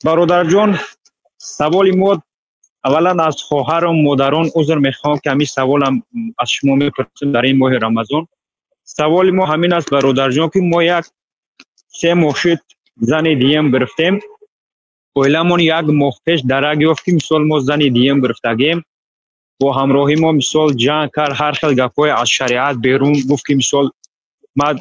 برادرجان، سوالی ما اولا از خواهرم مادران عذر میخوام که همین سوالم از شما میپرسیم در این ماه رمضان. سوال ما همین است برادرجان که ما یک 3 ماه شد زن دیم گرفتیم. اویلمون یک ماه پیش درک یافتیم مثال ما زن دیم گرفتگیم با همراهی ما مثال جنگ کرد، هر خیل گپای از شریعت بیرون گفت که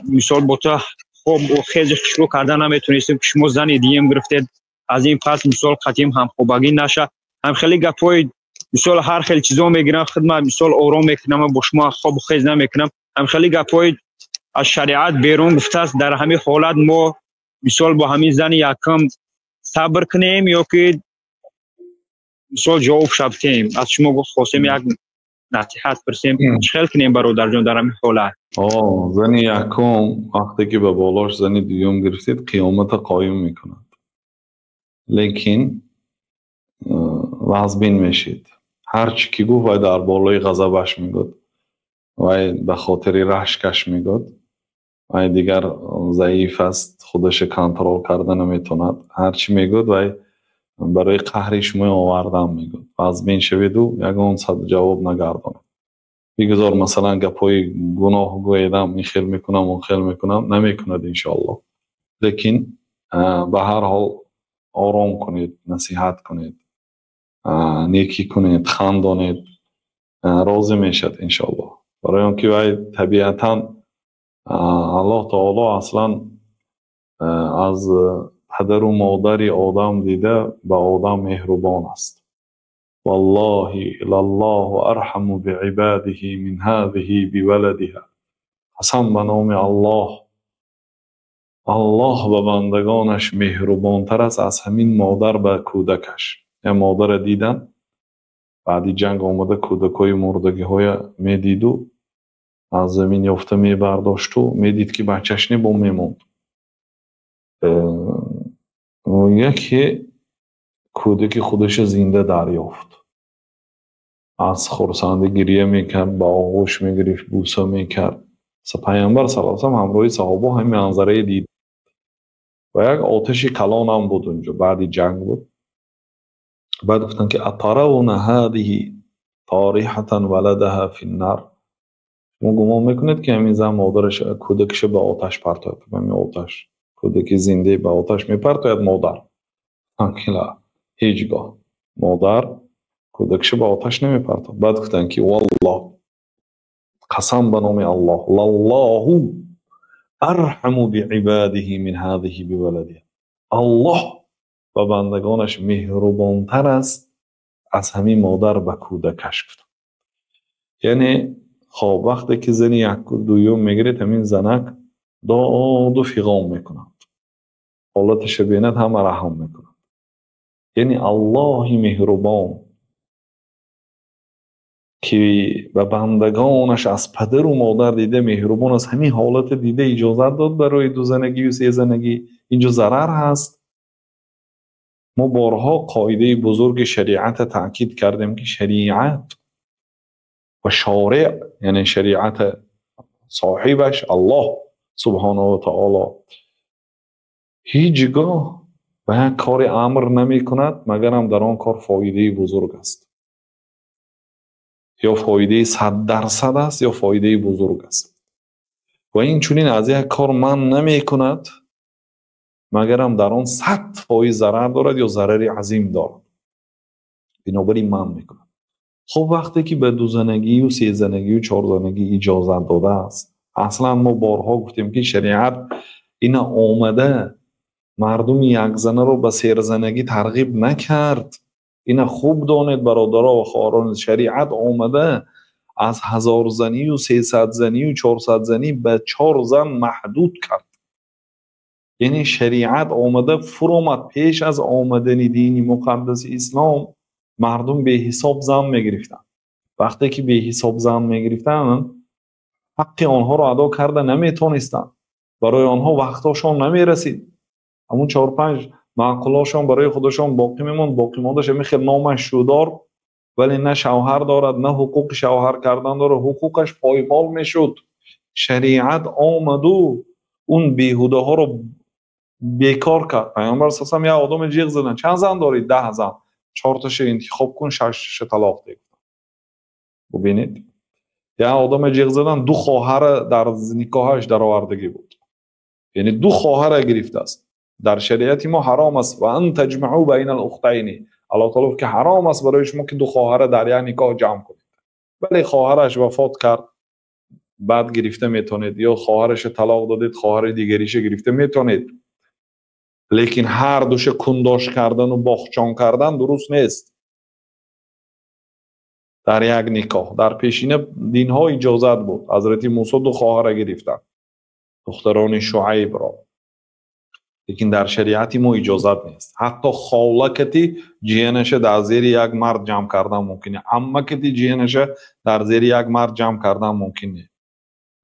مثال با تو خوب و خیلی شروع کردن نمیتونستیم که شما زن دیم گرفتید، از این پس مثال قطیم هم خوبگی نشه، هم خیلی گپای مثال هر خیلی چیزا میگیرم خدمت مثال آرام میکنم با شما خوب و خیز نمیکنم، هم خیلی گپای از شریعت بیرون گفته است. در همین حالت ما مثال با همین زن یکم صبر کنیم یا که مثال جواب شبتیم؟ از شما خواستیم یک نصیحت پرسیم چخیل کنیم برادرجان در همین حالت. زن یکم وقتی که به بالاش زن دوم گرفتید قیامت قایم میکند، لیکن وزبین میشید. هرچی که گفت وای در بالای غضبش میگد، وای به خاطر رشکش میگد، وای دیگر ضعیف است خودش کنترل کرده نمیتوند، هرچی میگد وای برای قهر شما آوردم میگد. وزبین شوید و یگان صد جواب نگردانید. بگذار مثلا گپای گناه گویدم این خیل میکنم اون خیل میکنم، نمیکند انشاءالله. لیکن به هر حال آرام کنید، نصیحت کنید، نیکی کنید، خندانید، راضی میشد انشاءالله. برای اون که طبیعتا الله تعالی اصلا از پدر و مادر آدم دیده به آدم مهربان است. والله لله ارحم بعباده من هذه بولدها. قسم به نام الله، الله به بندگانش مهربان تر است از همین مادر به کودکش. یا مادر دیدن بعدی جنگ آمده کودکای مردگی های میدید و از زمین یافته میبرداشت و میدید که بچهش نبا میموند. یکی کودک خودش زنده دریافت، از خرسندی گریه میکرد، با آغوش میگرفت، بوسه میکرد. پیامبر صلی الله علیه و آله همراه صحابه همین منظره دید و یک آتش کلان هم بود اونجا. بعدی جنگ بود. بعد گفتن که اترون هذه طاریحة ولدها فی النار. ما گمان میکنید که همین زن مادرش کودکش به آتش پرتاید. همین آتش کودک زنده به آتش میپرتاید مادر. لا، هیچگاه مادر کودکش به آتش نمیپرتاید. بعد گفتن که والله، قسم به نام الله، لله ارحم بعباده من هذه بولدها. الله و بندگانش مهربانتر است از همین مادر به کودکش. گفت یعنی خب وقتی که زنی یک دویوم میگیرید همین زنک داد و فیغام میکنند، حالتش بیند همه رحم میکنند. یعنی الله مهربان که به بندگانش از پدر و مادر دیده مهربان است، همین حالت دیده اجازت داد برای 2 زنگی و 3 زنگی. اینجا ضرر هست. ما بارها قاعده بزرگ شریعت تاکید کردیم که شریعت و شارع یعنی شریعت صاحبش الله سبحانه و تعالی هیچگاه به یک کار امر نمی کند مگر هم در آن کار فایده بزرگ است، یا فایده 100% است یا فایده بزرگ است. و این چونین از یک کار من نمی کند مگر هم در آن 100% ضرر دارد یا ضرری عظیم دارد، بنابراین من میکنم. خب وقتی که به 2 زنگی و 3 زنگی و 4 زنگی اجازت داده است، اصلا ما بارها گفتیم که شریعت اینا آمده مردم یک زنه رو به 3 زنگی ترغیب نکرد. اینا خوب دانید برادرها و خواهران، شریعت آمده از 1000 زنی و 300 زنی و 400 زنی به 4 زن محدود کرد. یعنی شریعت آمده فرامد پیش از آمدن دین مقدس اسلام مردم به حساب زن میگرفتن. وقتی که به حساب زن میگرفتن حق آنها را ادا کرده نمیتونستن، برای آنها وقتاشون نمیرسید. همون 4-5 معقولاشون برای خودشون باقی میموند، باقی موندش میخواد نامش شودار ولی نه شوهر دارد نه حقوق شوهر کردن داره، حقوقش پایمال میشد. شریعت آمد و اون بیهوده ها رو بیکار کرد. پیامبر صلی الله علیه و آله یه آدم جیغ زدن چند زن داری؟ 10 زن. 4 تاش انتخاب کن، 6 طلاق ده. ببینید یه آدم جیغ زدن 2 خواهر در نکاحش در آوردگی بود، یعنی 2 خواهر گرفته است. در شریعت ما حرام است و ان تجمعوا بین الاختین، الله تعالی که حرام است برای شما که 2 خواهر در یک نکاح جمع کنید. ولی خواهرش وفات کرد بعد گرفته میتونید، یا خواهرش طلاق دادید خواهر دیگریش گرفته میتونید. لیکن هر دوش کنداش کردن و باخچان کردن درست نیست در یک نکاح. در پیشین دین ها اجازت بود. حضرت موسی 2 خواهر گرفتن، دختران شعیب را، لیکن در شریعت ما اجازت نیست. حتی خاله کتی جیانش در زیر یک مرد جمع کردن ممکنه، عمه کتی جیانش در زیر یک مرد جمع کردن ممکنه.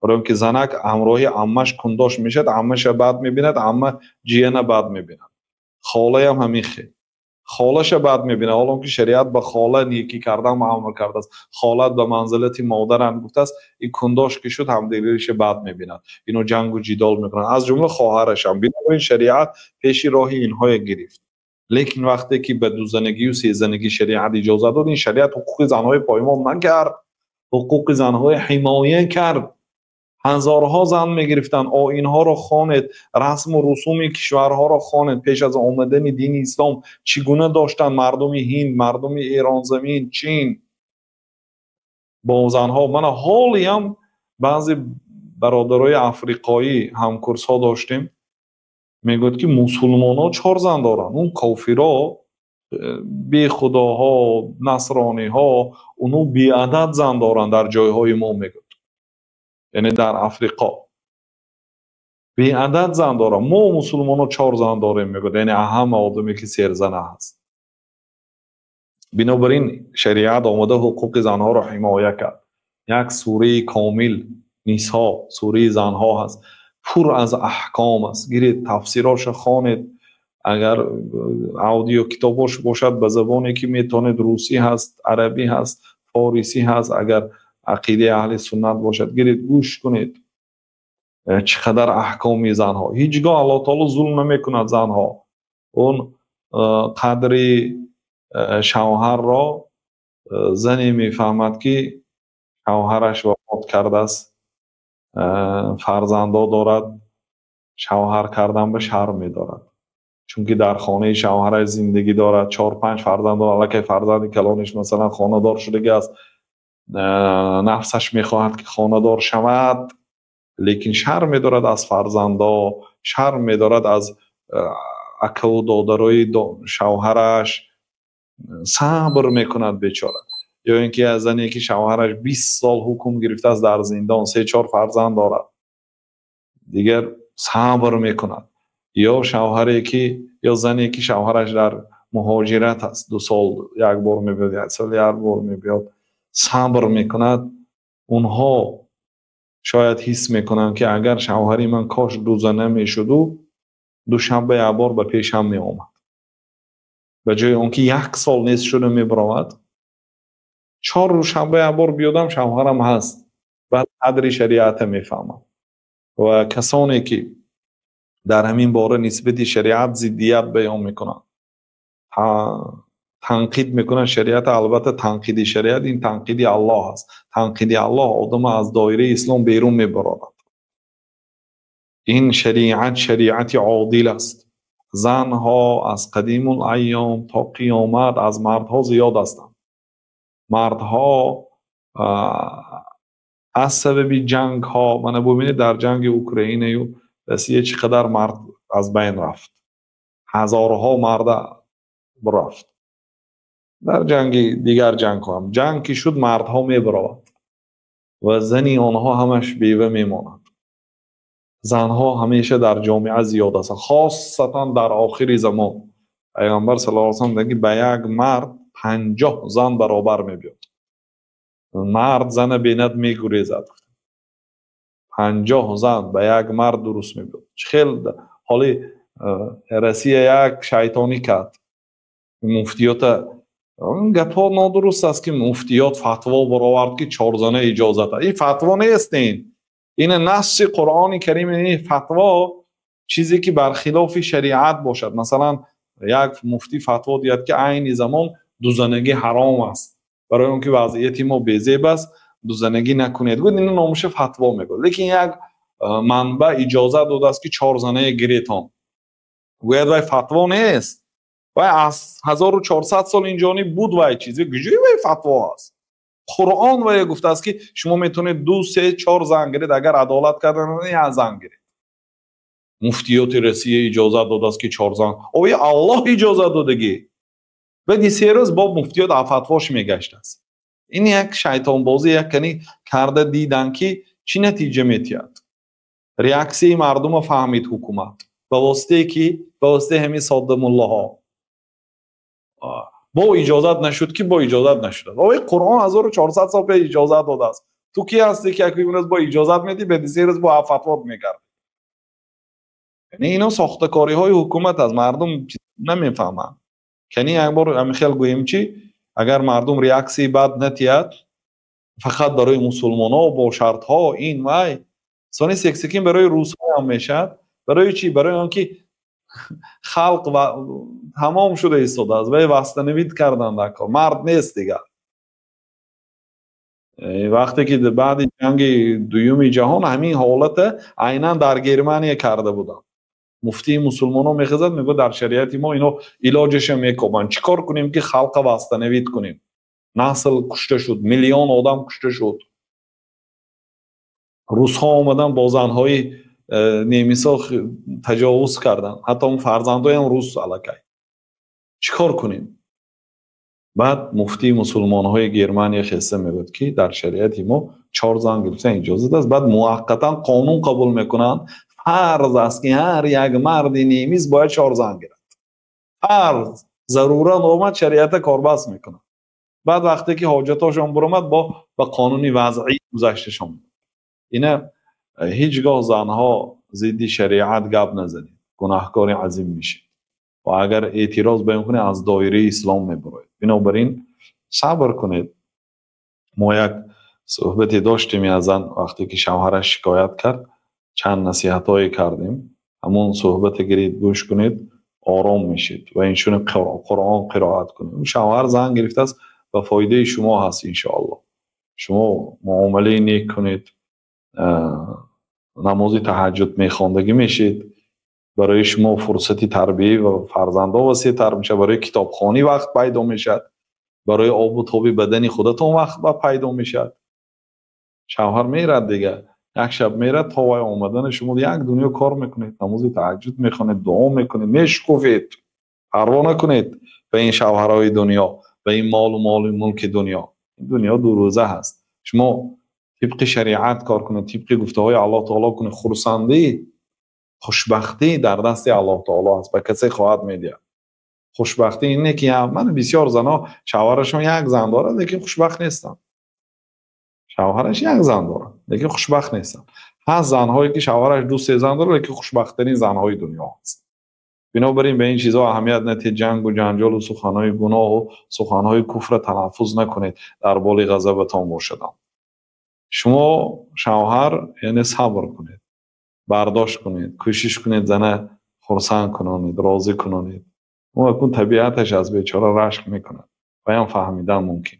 برای که زنک همراه عمش کنداش میشد، عمش بعد میبیند، عمه جیانه بعد میبیند. خاله هم همین خیلی خالش بعد میبینه، حالا که شریعت به خاله نیکی کردن معامله کرده است، خالت به منزلت مادر هم گفته است، این کنداش که شد همدیگرش بعد میبیند، اینو جنگ و جدال میکنن، از جمله خواهرش هم. بنابراین شریعت پیشی راهی اینها گرفت. لیکن وقتی که به 2 زنگی و 3 زنگی شریعت اجازه داد، این شریعت حقوق زنهای پایمال نکرد، حقوق زنهای حمایه کرد. هزارها زن میگرفتن، آیین‌ها را خوانید، رسم و رسوم کشورها را خوانید. پیش از آمدن دین اسلام چگونه داشتن مردم هند، مردم ایران زمین، چین با زنها. من حالی هم بعضی برادرای افریقایی همکورس ها داشتیم، میگوید که مسلمان ها 4 زن دارن، اون کافرها بی خداها نصرانی ها اونو بی عدد زن دارن در جایهای ما. میگوید یعنی در افریقا بی عدد زن دارن، ما مسلمان ها 4 زن داریم. میگوید یعنی اهم آدمی که 3 زنه هست. بنابراین شریعت آمده حقوق زنها را حمایت کرد. یک سوره کامل نیسا، سوره زنها هست، پر از احکام است. گیرید تفسیراش خوانید، اگر اودیو کتابش باشد به زبانی که میتونید، روسی هست، عربی هست، فارسی هست. اگر عقیده اهل سنت باشد گیرید گوش کنید چقدر احکام زنها. هیچگاه الله تعالی ظلم نمیکند زنها. اون قدر شوهر را زنی میفهمد که شوهرش وفات کرده است، فرزندا دارد، شوهر کردن به شرم می‌دارد، چون که در خانه شوهرش زندگی دارد، 4-5 فرزند دارد. الکی فرزند کلانش مثلا خانه دار شده است، نفسش میخواهد که خانه دار شود، لیکن شرم می‌دارد از فرزندا، شرم می‌دارد از اکا و دادرای شوهرش، صبر میکند بیچاره. یا اینکه از زنی که شوهرش 20 سال حکم گرفته است در زندان، 3-4 فرزند دارد، دیگر صبر میکند. یا شوهری که یا زنی که شوهرش در مهاجرت است، 2 سال یک بار میبیاد، 1 سال یک بار میبیاد، صبر میکند. اونها شاید حس میکنن که اگر شوهری من کاش 2 زنه میشد و دوشنبه یک بار به پیشم میآمد، به جای اون که 1 سال نیست شده میبرود 4 روزشنبه یک بار بیادم شوهرم هست. بعد قدر شریعت میفهمم. و کسانی که در همین باره نسبت شریعت ضدیت بیان میکنن، تنقید میکنن شریعت، البته تنقید شریعت این تنقید الله است. تنقید الله آدم از دایره اسلام بیرون میبرد. این شریعت عادل است. زنها از قدیم الایام تا قیامت از مردها زیاد هستند. مردها از سبب جنگ ها، من ببینید در جنگ اوکراین و روسیه چقدر مرد از بین رفت، هزارها مرد برفت. در جنگ دیگر جنگ هم جنگ که شد مردها میبرند و زنی آنها همش بیوه میماند. زنها همیشه در جامعه زیاد است، خاصتا در آخر زمان. پیامبر صلی الله علیه و سلم میگه به یک مرد 50 زن برابر میبیاد. مرد زن بیند میگریزد، 50 زن به یک مرد درست میبیاد. خیلی حالی روسیه یک شیطانی کرد، مفتیات اون گپا نادرست است که مفتیات فتوا برآورد که 4 زنه اجازت است. این فتوا نیست، این نص قرآن کریم. این فتوا چیزی که برخلاف شریعت باشد. مثلا یک مفتی فتوا داد که عین زمان دوزنگی حرام است، برای اون که وضعیت ما بی‌زیب است دوزنگی نکنید. گفت این نامش فتوا میگه، لیکن یک منبع اجازه داده است که 4 زنه گریتان. گوید وای فتوا نیست، وای از 1400 سال اینجانی بود، وای چیزی گویی وای فتوا است. قرآن وای گفته است که شما میتونید 2 3 4 زن گیرید، اگر عدالت کردن یک زن گیرید. مفتیات روسیه اجازه داده است که 4 زن. اوی الله اجازه دادگی. بعد سه روز با مفتیات فتواش میگشت است. این یک شیطان بازی یک کنی کرده، دیدن که چی نتیجه میتید. ریاکسی مردم فهمید حکومت به واسطه که به واسطه همین صادم الله ها با اجازت نشد که با اجازت نشد. اوی قرآن 1400 سال پیش اجازت داده است. تو کی هستی که اون روز با اجازت میدی بعد سه روز با فتوا میگردی؟ یعنی اینا ساختکاری های حکومت از مردم نمیفهمن. کنی یک بار امیخیل گویم چی اگر مردم ریاکسی بد نتید فقط برای مسلمان ها با شرط ها این وای سانی سکسکین برای روس ها هم میشد. برای چی؟ برای آنکه خلق و تمام شده ایستاده است و وستنوید کردن در کار. مرد نیست دیگر. وقتی که بعد جنگ دوم جهان همین حالت عیناً در گرمانیا کرده بودن. مفتی مسلمان ها میخزد میگه در شریعت ما اینو علاجش میکنن، چیکار کنیم که خلق وستنوید کنیم. نسل کشته شد، میلیون آدم کشته شد. روس ها آمدن با زنهای نیمیسا تجاوز کردن، حتی اون فرزندای هم روس علاقه. چیکار کنیم؟ بعد مفتی مسلمان های گرمانیا خسته میگه که در شریعت ما 4 زن گرفتن اجازه است. بعد موقتا قانون قبول میکنن فرض است که هر یک مرد نیمیز باید 4 زن گرفت. فرض ضرورت اومد شریعت کاربست میکنن. بعد وقتی که حاجتاشون برآمد با قانونی وضعی گذشتشون. اینا هیچگاه زنها ضد شریعت گپ نزنید، گناهکار عظیم میشید و اگر اعتراض بکنید از دایره اسلام میبرید. بنابراین صبر کنید. ما یک صحبتی داشتیم از زن وقتی که شوهرش شکایت کرد، چند نصیحت هایی کردیم. همون صحبت گرید گوش کنید، آرام میشید و اینشون قرآن قرائت کنید. اون شوهر زن گرفته است و فایده شما هست. انشاءالله شما معامله نیک کنید، نماز تهجد میخواندگی میشید، برای شما فرصتی تربیه و فرزنده وسیع تر میشه، برای کتابخوانی وقت پیدا میشد، برای آب و تاب بدنی خودتون وقت پیدا میشد. شوهر میرد دیگه، یک شب میرد تا وای آمدن شما یک دنیا کار میکنید، نماز تهجد میخونید، دعا میکنید، میشکوفید، پروا نکنید به این شوهرهای دنیا، به این مال و ملک دنیا. این دنیا 2 روزه هست. شما طبق شریعت کار کنید، طبق گفته های الله تعالی کنید. خرسندی خوشبختی در دست الله تعالی است، به کسی خواهد میدید. خوشبختی اینه که من بسیار زنا شوهرشون یک زن داره لیکن خوشبخت نیستن. شوهرش یک زن داره لیکن خوشبخت نیستن. هست زنهایی که شوهرش 2 3 زن داره لیکن خوشبخت‌ترین زنهای دنیا هست. بنابراین به این چیزها اهمیت ندید. جنگ و جنجال و سخنهای گناه و سخنهای کفر تلفظ نکنید در بال غضبتان باشدم. شما شوهر یعنی صبر کنید، برداشت کنید، کوشش کنید زنه خرسند کنید، راضی کنید. اون اکون طبیعتش از بیچاره رشک میکنه و هم فهمیدن ممکن.